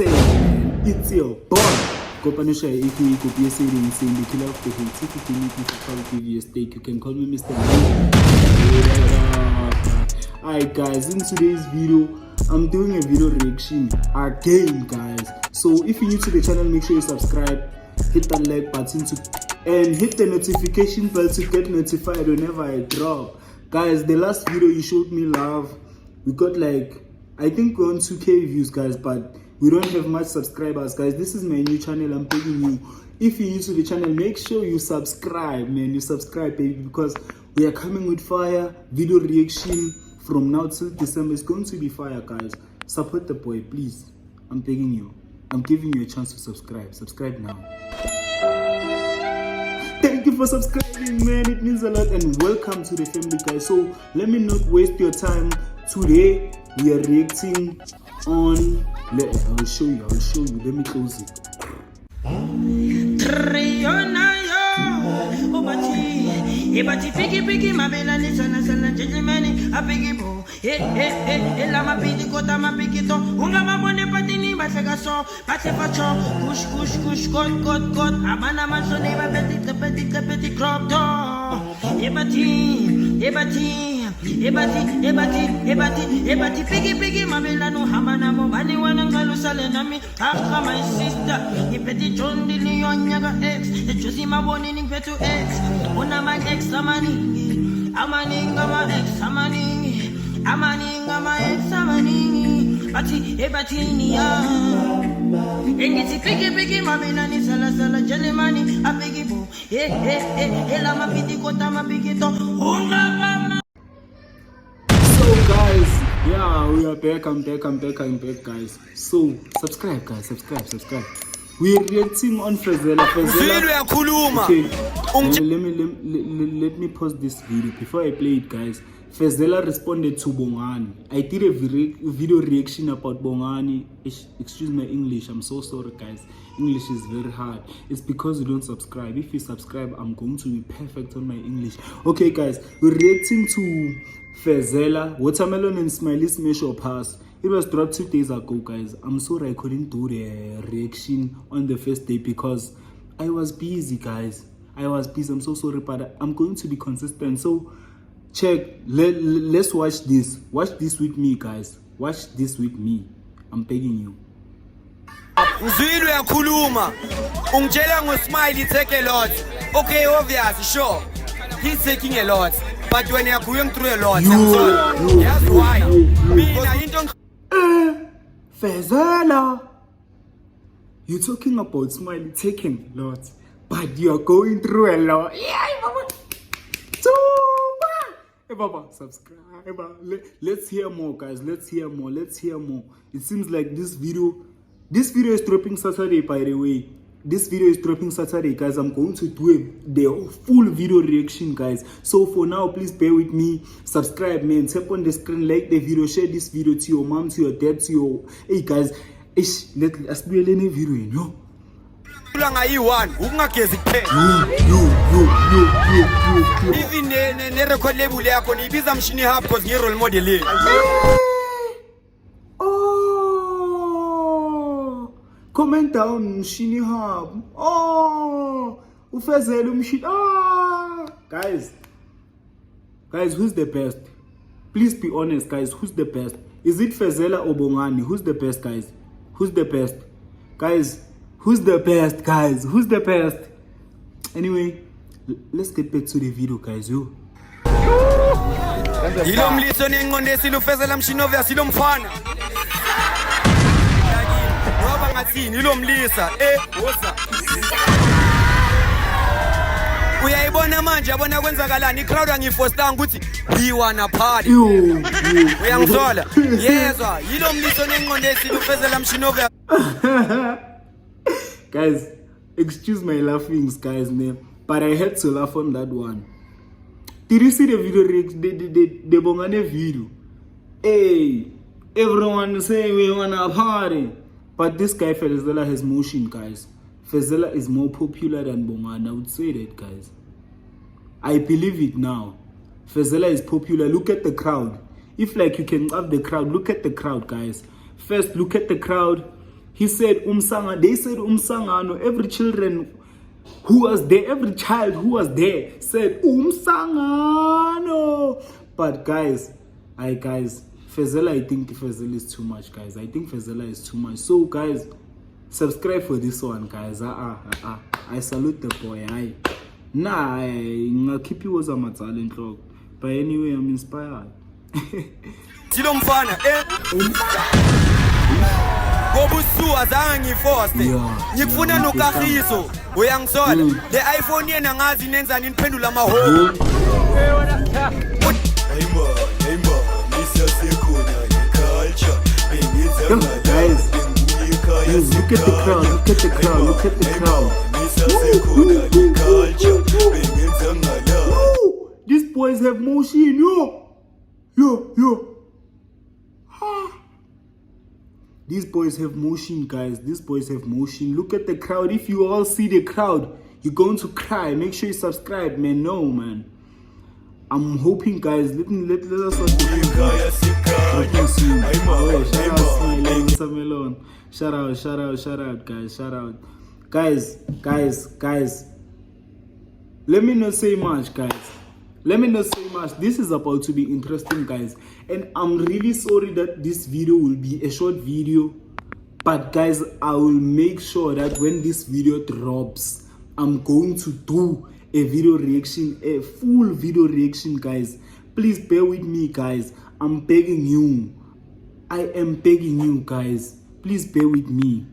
It's your boy. Kopanusha aka Kopi saying the killer of the hate. If you can make me give you a steak, you can call me Mr. Alright guys, in today's video, I'm doing a video reaction again guys. So if you're new to the channel, make sure you subscribe, hit that like button and hit the notification bell to get notified whenever I drop. Guys, the last video you showed me love. We got like, I think we're on 2K views guys, but we don't have much subscribers guys. This is my new channel, I'm begging you. If you're new to the channel, make sure you subscribe, man. You subscribe, baby, because we are coming with fire video reaction from now till December. It's going to be fire guys. Support the boy, please. I'm begging you. I'm giving you a chance to subscribe. Subscribe now. Thank you for subscribing, man. It means a lot. And welcome to the family guys. So let me not waste your time. Today we are reacting on, I will show you, let me close it. Ebati piki mabela ni sana gentleman apiki bo ela mapiti kota mapikito unga mabone patini basaka so pate pacho kush got abana mansone ba petit crop door ebati piki mabela no hamana mo bani wana ngalusale nami akha my sister ipeti chondi lionyaga ex ejusi mabone ni petu ex una man ex amaningi bati ebatini ya engiti piki mamina ni sala jelemani apiki bo ela mapiti kota mapikito unga mama. So guys, yeah, we are back. I'm back guys. So subscribe guys, subscribe. We're reacting on Fezela. Okay, let me pause this video before I play it guys. Fezela responded to Bongani. I did a video reaction about Bongani. Excuse my English, I'm so sorry guys. English is very hard. It's because you don't subscribe. If you subscribe, I'm going to be perfect on my English. Okay guys, we're reacting to Fezela, Watermelon and Smiley Smash or Pass. It was dropped 2 days ago guys. I'm sorry I couldn't do the reaction on the first day because I was busy guys. I'm so sorry, but I'm going to be consistent. So check, let's watch this with me guys. Watch this with me, I'm begging you. Uzwile uyakhuluma ungitshela ngoSmiley take a lot. Okay, obvious, sure, he's taking a lot, but when you're going through a lot, that's why mina into Fezela, you're talking about Smiley taking a lot, but you're going through a lot. Yeah, Baba. So, hey, Baba, subscribe. Let's hear more, guys. Let's hear more. It seems like this video is dropping Saturday, by the way. This video is dropping Saturday, guys. I'm going to do the full video reaction, guys. So for now, please bear with me. Subscribe, man. Tap on the screen, like the video, share this video to your mom, to your dad, to your... Hey, guys. Let's do a video, you know? Even ne record label yakho nibiza mshini hub because ngi role model. Comment down Mshini Hub. Ufezela Mshini. Guys, who's the best? Please be honest, guys. Who's the best? Is it Fezela or Bongani? Who's the best, guys? Who's the best? Guys, who's the best, guys? Who's the best? Anyway, let's get back to the video, guys. Yo. Yilo mliso nengonde silufezela mshini ovya silomfana. Nilomlisa woza uyayibona manje yabona kwenzakalani icrowd angifosta ukuthi we wanna party uyangithola yezwa yilomliso nenqonde silufezela mshinovya. Guys, excuse my laughings guys, but I had to laugh on that one. Did you see the video, the Bongani video? Hey, everyone saying we wanna party. But this guy, Fezela, has motion, guys. Fezela is more popular than Bongani. I would say that, guys. I believe it now. Fezela is popular. Look at the crowd. If, like, you can have the crowd, look at the crowd, guys. First, look at the crowd. He said they said umsangano. Every child who was there said umsangano. But guys, Fezela, I think Fezela is too much, guys. I think Fezela is too much. So guys, subscribe for this one, guys. I salute the boy. I'll keep you as a talent log. But anyway, I'm inspired. Tilomfana, Gobusu azangi force. Ngifuna nokahiso. Uyangisola. Le iPhone yena ngazi nenza niphendula maholo. Guys, look at the crowd. Woo! These boys have motion, yo. These boys have motion, guys. These boys have motion. Look at the crowd. If you all see the crowd, you're going to cry. Make sure you subscribe, man. No, man. I'm hoping, guys. Let us Shout out, guys. Shout out. Guys. Let me not say much, guys. This is about to be interesting, guys. And I'm really sorry that this video will be a short video. But guys, I will make sure that when this video drops, I'm going to do a video reaction, a full video reaction, guys. Please bear with me, guys. I'm begging you. I am begging you, guys. Please bear with me.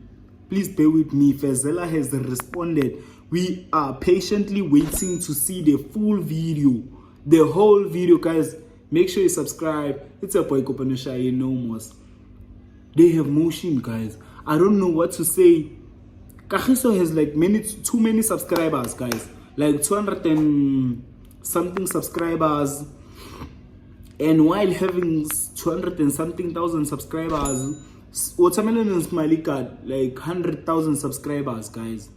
Fezela has responded. We are patiently waiting to see the full video. The whole video, guys. Make sure you subscribe. It's a boy Kopanusha, you know most. They have motion, guys. I don't know what to say. Kagiso has like too many subscribers, guys. Like 200 and something subscribers. And while having 200 and something thousand subscribers, Watermelon and Smiley got like 100,000 subscribers, guys.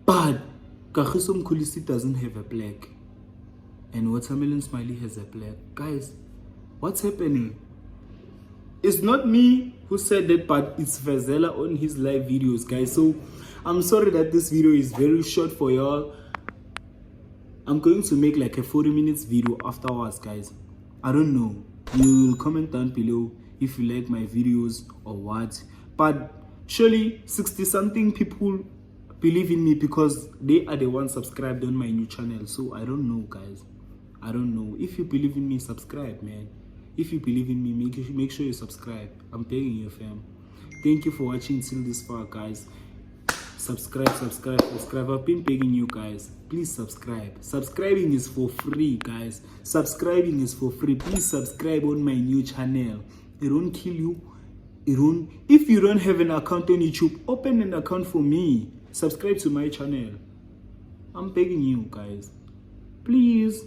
But Kagiso Mkhulisi doesn't have a black. And Watermelon Smiley has a black. Guys, what's happening? It's not me who said that, but it's Fezela on his live videos, guys. So I'm sorry that this video is very short for y'all. I'm going to make like a 40 minutes video afterwards, guys. I don't know. You will comment down below if you like my videos or what. But surely 60 something people believe in me because they are the ones subscribed on my new channel. So I don't know, guys. I don't know. If you believe in me, subscribe, man. If you believe in me, make sure you subscribe. I'm begging you, fam. Thank you for watching till this far, guys. Subscribe. I've been begging you, guys. Please subscribe. Subscribing is for free, guys. Subscribing is for free. Please subscribe on my new channel. It won't kill you. If you don't have an account on YouTube, open an account for me. Subscribe to my channel. I'm begging you, guys. Please.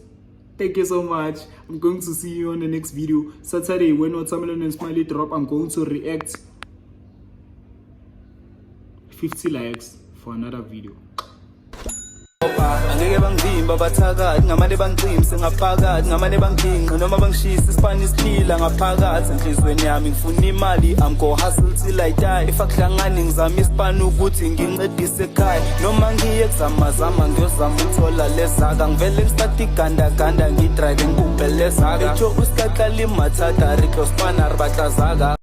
Thank you so much. I'm going to see you on the next video. Saturday, when Watermelon and Smiley drop, I'm going to react 50 likes for another video. Angeke bangivimba bathakathi ngamane bangicimse ngaphakathi ngamane banginqe noma bangishisa isipani isiphila ngaphakathi enhlizweni yami ngifuna imali I'm go hustle till I die if akuhlangani ngizama isipani ukuthi ngincedise ekhaya noma ngiye kuzamazama ngiyozama ukuthola lezaka ngivele ngisithatha igandaganda ngidrive ngibubhe lezaka etho usikaqala imathatha rikospanar batlazaka